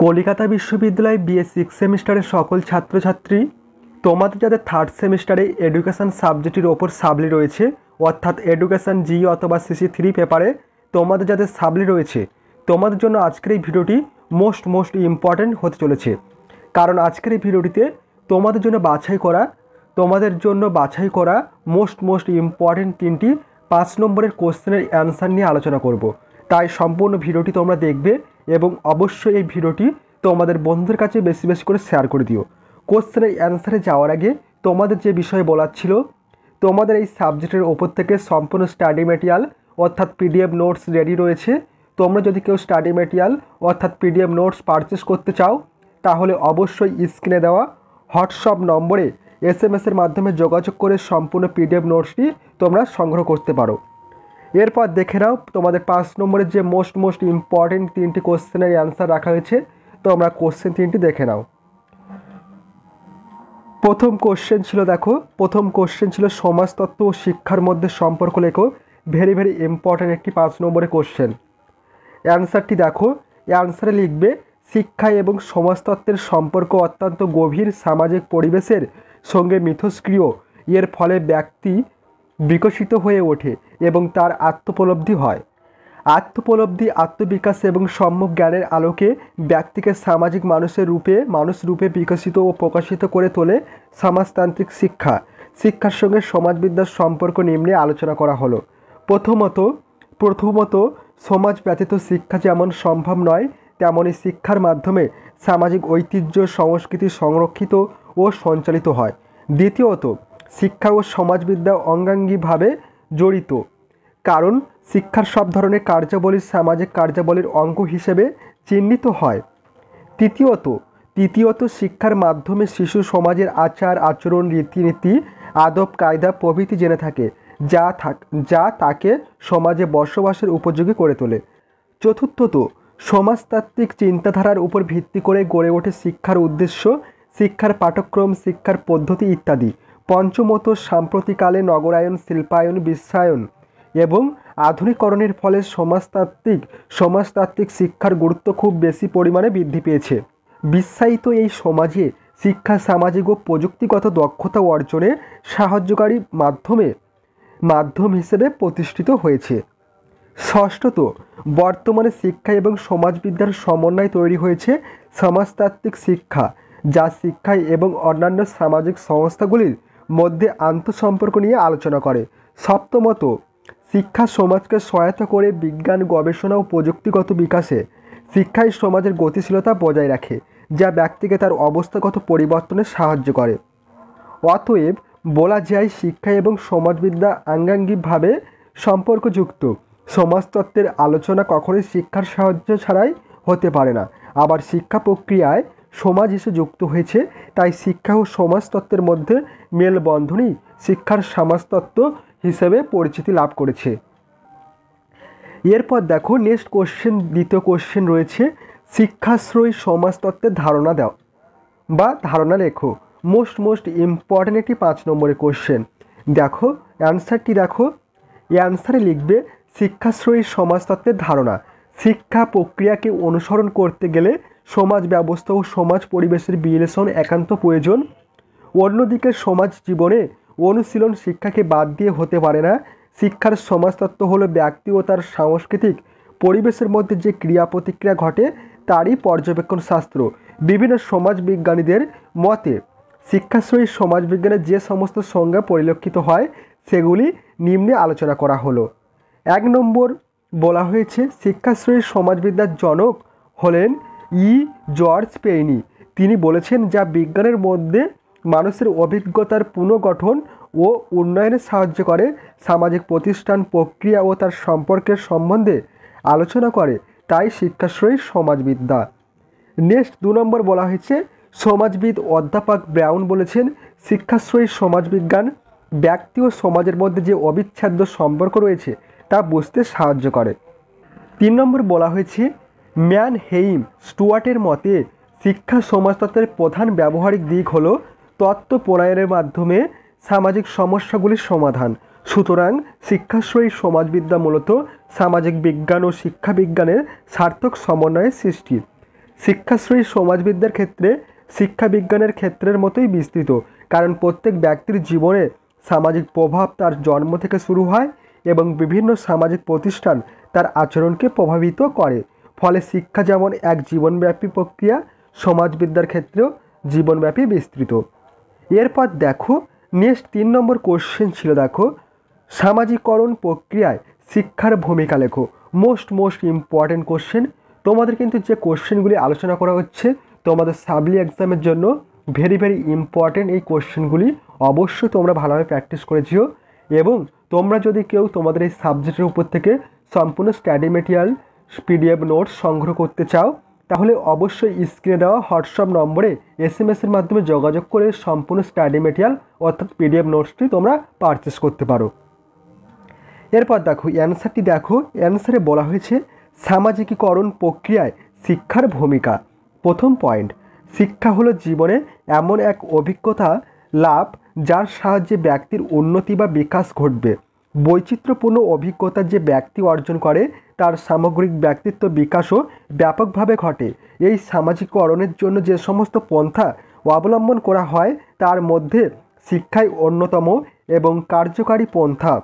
কলিকাতা বিশ্ববিদ্যালয় BA six সেমিস্টারের সকল ছাত্রছাত্রী, তোমাদের যাদের থার্ড সেমিস্টারে এডুকেশান সাবজেক্টের ওপর সাবলি রয়েছে, অর্থাৎ এডুকেশান জি অথবা সিসি3 পেপারে তোমাদের যাদের সাবলি রয়েছে, তোমাদের জন্য আজকের এই ভিডিওটি মোস্ট ইম্পর্ট্যান্ট হতে চলেছে। কারণ আজকের এই ভিডিওটিতে তোমাদের জন্য বাছাই করা মোস্ট ইম্পর্ট্যান্ট 3টি 5 নম্বরের কোশ্চেনের অ্যান্সার নিয়ে আলোচনা করব। তাই সম্পূর্ণ ভিডিওটি তোমরা দেখবে এবং অবশ্যই এই ভিডিওটি তোমাদের বন্ধুদের কাছে বেশি করে শেয়ার করে দিও। কোশ্চেনের অ্যান্সারে যাওয়ার আগে তোমাদের যে বিষয়ে বলার ছিল, তোমাদের এই সাবজেক্টের ওপর থেকে সম্পূর্ণ স্টাডি ম্যাটেরিয়াল অর্থাৎ পিডিএফ নোটস রেডি রয়েছে। তোমরা যদি কেউ স্টাডি ম্যাটেরিয়াল অর্থাৎ পিডিএফ নোটস পারচেস করতে চাও, তাহলে অবশ্যই স্ক্রিনে দেওয়া হোয়াটসঅ্যাপ নম্বরে SMS-এর মাধ্যমে যোগাযোগ করে সম্পূর্ণ পিডিএফ নোটসটি তোমরা সংগ্রহ করতে পারো। এরপর দেখে নাও তোমাদের 5 নম্বরের যে মোস্ট ইম্পর্টেন্ট 3টি কোশ্চেনের অ্যান্সার রাখা হয়েছে। তোমরা কোশ্চেন 3টি দেখে নাও। প্রথম কোশ্চেন ছিল সমাজতত্ত্ব ও শিক্ষার মধ্যে সম্পর্ক লেখো। ভেরি ইম্পর্টেন্ট একটি 5 নম্বরের কোশ্চেন। অ্যান্সারটি দেখো, অ্যান্সারে লিখবে শিক্ষা এবং সমাজতত্ত্বের সম্পর্ক অত্যন্ত গভীর, সামাজিক পরিবেশের সঙ্গে মিথস্ক্রিয়। এর ফলে ব্যক্তি বিকশিত হয়ে ওঠে এবং তার আত্মোপলব্ধি হয়। আত্মবিকাশ এবং সম্যক জ্ঞানের আলোকে ব্যক্তিকে সামাজিক মানুষ রূপে বিকশিত ও প্রকাশিত করে তোলে। সমাজতান্ত্রিক শিক্ষার সঙ্গে সমাজবিদ্যার সম্পর্ক নিম্নে আলোচনা করা হলো। প্রথমত সমাজ ব্যতীত শিক্ষা যেমন সম্ভব নয়, তেমনি শিক্ষার মাধ্যমে সামাজিক ঐতিহ্য সংস্কৃতি সংরক্ষিত ও সঞ্চালিত হয়। দ্বিতীয়ত শিক্ষা ও সমাজবিদ্যা অঙ্গাঙ্গিভাবে জড়িত, কারণ শিক্ষার সব ধরনের কার্যাবলী সামাজিক কার্যাবলীর অঙ্গ হিসেবে চিহ্নিত হয়। তৃতীয়ত শিক্ষার মাধ্যমে শিশু সমাজের আচার আচরণ রীতিনীতি আদব কায়দা প্রভৃতি জেনে থাকে, যা তাকে সমাজে বসবাসের উপযোগী করে তোলে। চতুর্থত সমাজতাত্ত্বিক চিন্তাধারার উপর ভিত্তি করে গড়ে ওঠে শিক্ষার উদ্দেশ্য, শিক্ষার পাঠ্যক্রম, শিক্ষার পদ্ধতি ইত্যাদি। পঞ্চমত সাম্প্রতিককালে নগরায়ন, শিল্পায়ন, বিশ্বায়ন এবং আধুনিকরণের ফলে সমাজতাত্ত্বিক শিক্ষার গুরুত্ব খুব বেশি পরিমাণে বৃদ্ধি পেয়েছে। বিশ্বায়িত এই সমাজে শিক্ষা সামাজিক ও প্রযুক্তিগত দক্ষতা অর্জনে সাহায্যকারী মাধ্যম হিসেবে প্রতিষ্ঠিত হয়েছে। ষষ্ঠত বর্তমানে শিক্ষা এবং সমাজবিদ্যার সমন্বয় তৈরি হয়েছে সমাজতাত্ত্বিক শিক্ষা, যা শিক্ষা এবং অন্যান্য সামাজিক সংস্থাগুলির মধ্যে আন্তঃসম্পর্ক নিয়ে আলোচনা করে। সপ্তমত শিক্ষা সমাজকে সহায়তা করে বিজ্ঞান গবেষণা ও প্রযুক্তিগত বিকাশে। শিক্ষাই সমাজের গতিশীলতা বজায় রাখে, যা ব্যক্তিকে তার অবস্থাগত পরিবর্তনে সাহায্য করে। অতএব বলা যায় শিক্ষা এবং সমাজবিদ্যা আঙ্গাঙ্গিকভাবে সম্পর্কযুক্ত। সমাজতত্ত্বের আলোচনা কখনোই শিক্ষার সাহায্য ছাড়াই হতে পারে না। আবার শিক্ষা প্রক্রিয়ায় সমাজ এসে যুক্ত হয়েছে, তাই শিক্ষা ও সমাজতত্ত্বের মধ্যে মেলবন্ধনই শিক্ষার সমাজতত্ত্ব হিসেবে পরিচিতি লাভ করেছে। এরপর দেখো নেক্সট কোশ্চেন, দ্বিতীয় কোশ্চেন রয়েছে শিক্ষাশ্রয়ী সমাজতত্ত্বের ধারণা লেখো। মোস্ট ইম্পর্টেন্ট একটি 5 নম্বরের কোশ্চেন। দেখো অ্যান্সারটি দেখো, অ্যান্সারে লিখবে শিক্ষাশ্রয়ী সমাজতত্ত্বের ধারণা। শিক্ষা প্রক্রিয়াকে অনুসরণ করতে গেলে সমাজ ব্যবস্থা ও সমাজ পরিবেশের বিশ্লেষণ একান্ত প্রয়োজন। অন্যদিকে সমাজ জীবনে অনুশীলন শিক্ষাকে বাদ দিয়ে হতে পারে না। শিক্ষার সমাজতত্ত্ব হলো ব্যক্তি ও তার সাংস্কৃতিক পরিবেশের মধ্যে যে ক্রিয়া প্রতিক্রিয়া ঘটে তারই পর্যবেক্ষণ শাস্ত্র। বিভিন্ন সমাজবিজ্ঞানীদের মতে শিক্ষাশ্রয়ী সমাজবিজ্ঞানের যে সমস্ত সংজ্ঞা পরিলক্ষিত হয় সেগুলি নিম্নে আলোচনা করা হলো। 1 নম্বর বলা হয়েছে শিক্ষাশ্রয়ী সমাজবিদ্যার জনক হলেন জর্জ পেইনি। তিনি বলেছেন, যা বিজ্ঞানের মধ্যে মানুষের অভিজ্ঞতার পুনর্গঠন ও উন্নয়নে সাহায্য করে, সামাজিক প্রতিষ্ঠান প্রক্রিয়া ও তার সম্পর্কের সম্বন্ধে আলোচনা করে, তাই শিক্ষাশ্রয়ী সমাজবিদ্যা। নেক্সট 2 নম্বর বলা হয়েছে সমাজবিদ অধ্যাপক ব্রাউন বলেছেন শিক্ষাশ্রয়ী সমাজবিজ্ঞান ব্যক্তি ও সমাজের মধ্যে যে অবিচ্ছেদ্য সম্পর্ক রয়েছে তা বুঝতে সাহায্য করে। 3 নম্বর বলা হয়েছে ম্যানহেইম স্টুয়ার্টের মতে শিক্ষা সমাজতত্ত্বের প্রধান ব্যবহারিক দিক হলো তত্ত্ব প্রণয়নের মাধ্যমে সামাজিক সমস্যাগুলির সমাধান। সুতরাং শিক্ষাশ্রয়ী সমাজবিদ্যা মূলত সামাজিক বিজ্ঞান ও শিক্ষাবিজ্ঞানের সার্থক সমন্বয়ের সৃষ্টি। শিক্ষাশ্রয়ী সমাজবিদ্যার ক্ষেত্রে শিক্ষা বিজ্ঞানের ক্ষেত্রের মতোই বিস্তৃত, কারণ প্রত্যেক ব্যক্তির জীবনে সামাজিক প্রভাব তার জন্ম থেকে শুরু হয় এবং বিভিন্ন সামাজিক প্রতিষ্ঠান তার আচরণকে প্রভাবিত করে। ফলে শিক্ষা যেমন এক জীবনব্যাপী প্রক্রিয়া, সমাজবিদ্যার ক্ষেত্রেও জীবনব্যাপী বিস্তৃত। এরপর দেখো নেক্সট 3 নম্বর কোশ্চেন ছিল, দেখো সামাজিকরণ প্রক্রিয়ায় শিক্ষার ভূমিকা লেখো। Most important question. তোমাদের কিন্তু যে কোশ্চেনগুলি আলোচনা করা হচ্ছে তোমাদের সাবলি এক্সামের জন্য ভেরি ইম্পর্টেন্ট এই কোশ্চেনগুলি অবশ্যই তোমরা ভালোভাবে প্র্যাকটিস করেছিও। এবং তোমরা যদি কেউ তোমাদের এই সাবজেক্টের উপর থেকে সম্পূর্ণ স্টাডি মেটেরিয়াল PDF নোটস সংগ্রহ করতে চাও, তাহলে অবশ্যই স্ক্রিনে দেওয়া হোয়াটসঅ্যাপ নম্বরে SMS-এর মাধ্যমে যোগাযোগ করে সম্পূর্ণ স্টাডি মেটেরিয়াল অর্থাৎ PDF নোটসটি তোমরা পারচেস করতে পারো। এরপর দেখো অ্যান্সারটি, দেখো অ্যান্সারে বলা হয়েছে সামাজিকীকরণ প্রক্রিয়ায় শিক্ষার ভূমিকা। প্রথম পয়েন্ট, শিক্ষা হলো জীবনে এমন এক অভিজ্ঞতা লাভ যার সাহায্যে ব্যক্তির উন্নতি বা বিকাশ ঘটবে। বৈচিত্র্যপূর্ণ অভিজ্ঞতা যে ব্যক্তি অর্জন করে তার সামগ্রিক ব্যক্তিত্ব বিকাশও ব্যাপকভাবে ঘটে। এই সামাজিকীকরণের জন্য যে সমস্ত পন্থা অবলম্বন করা হয় তার মধ্যে শিক্ষাই অন্যতম এবং কার্যকারী পন্থা।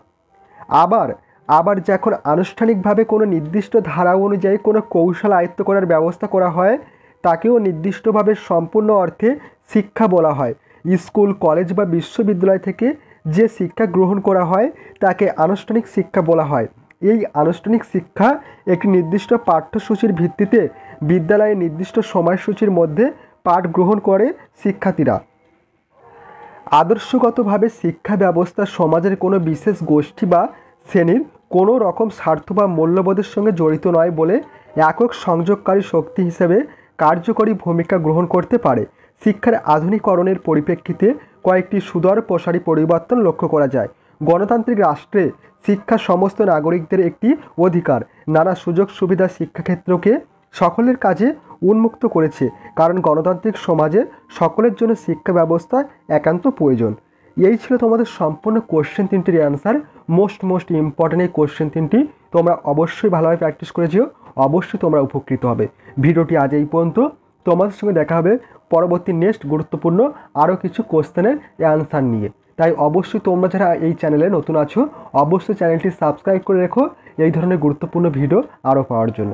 আবার যখন আনুষ্ঠানিকভাবে কোনো নির্দিষ্ট ধারা অনুযায়ী কোনো কৌশল আয়ত্ত করার ব্যবস্থা করা হয় তাকেও নির্দিষ্টভাবে সম্পূর্ণ অর্থে শিক্ষা বলা হয়। স্কুল, কলেজ বা বিশ্ববিদ্যালয় থেকে যে শিক্ষা গ্রহণ করা হয় তাকে আনুষ্ঠানিক শিক্ষা বলা হয়। এই আনুষ্ঠানিক শিক্ষা একটি নির্দিষ্ট পাঠ্যসূচির ভিত্তিতে বিদ্যালয়ে নির্দিষ্ট সময়সূচির মধ্যে পাঠ গ্রহণ করে শিক্ষার্থীরা। আদর্শগতভাবে শিক্ষা ব্যবস্থা সমাজের কোনো বিশেষ গোষ্ঠী বা শ্রেণীর কোনো রকম স্বার্থ বা মূল্যবোধের সঙ্গে জড়িত নয় বলে একক সংযোগকারী শক্তি হিসেবে কার্যকরী ভূমিকা গ্রহণ করতে পারে। শিক্ষার আধুনিকরণের পরিপ্রেক্ষিতে কয়েকটি সুদূর প্রসারী পরিবর্তন লক্ষ্য করা যায়। গণতান্ত্রিক রাষ্ট্রে শিক্ষা সমস্ত নাগরিকদের একটি অধিকার। নানা সুযোগ সুবিধা শিক্ষাক্ষেত্রকে সকলের কাজে উন্মুক্ত করেছে, কারণ গণতান্ত্রিক সমাজে সকলের জন্য শিক্ষা ব্যবস্থা একান্ত প্রয়োজন। এই ছিল তোমাদের সম্পূর্ণ কোশ্চেন 3টির অ্যান্সার। মোস্ট ইম্পর্টেন্ট এই কোশ্চেন 3টি তোমরা অবশ্যই ভালোভাবে প্র্যাকটিস করেছিও, অবশ্যই তোমরা উপকৃত হবে। ভিডিওটি আজ এই পর্যন্ত। তোমাদের সঙ্গে দেখা হবে পরবর্তী নেক্সট গুরুত্বপূর্ণ আরও কিছু কোশ্চেনের অ্যান্সার নিয়ে। তাই অবশ্যই তোমরা যারা এই চ্যানেলে নতুন আছো অবশ্যই চ্যানেলটি সাবস্ক্রাইব করে রেখো এই ধরনের গুরুত্বপূর্ণ ভিডিও আরও পাওয়ার জন্য।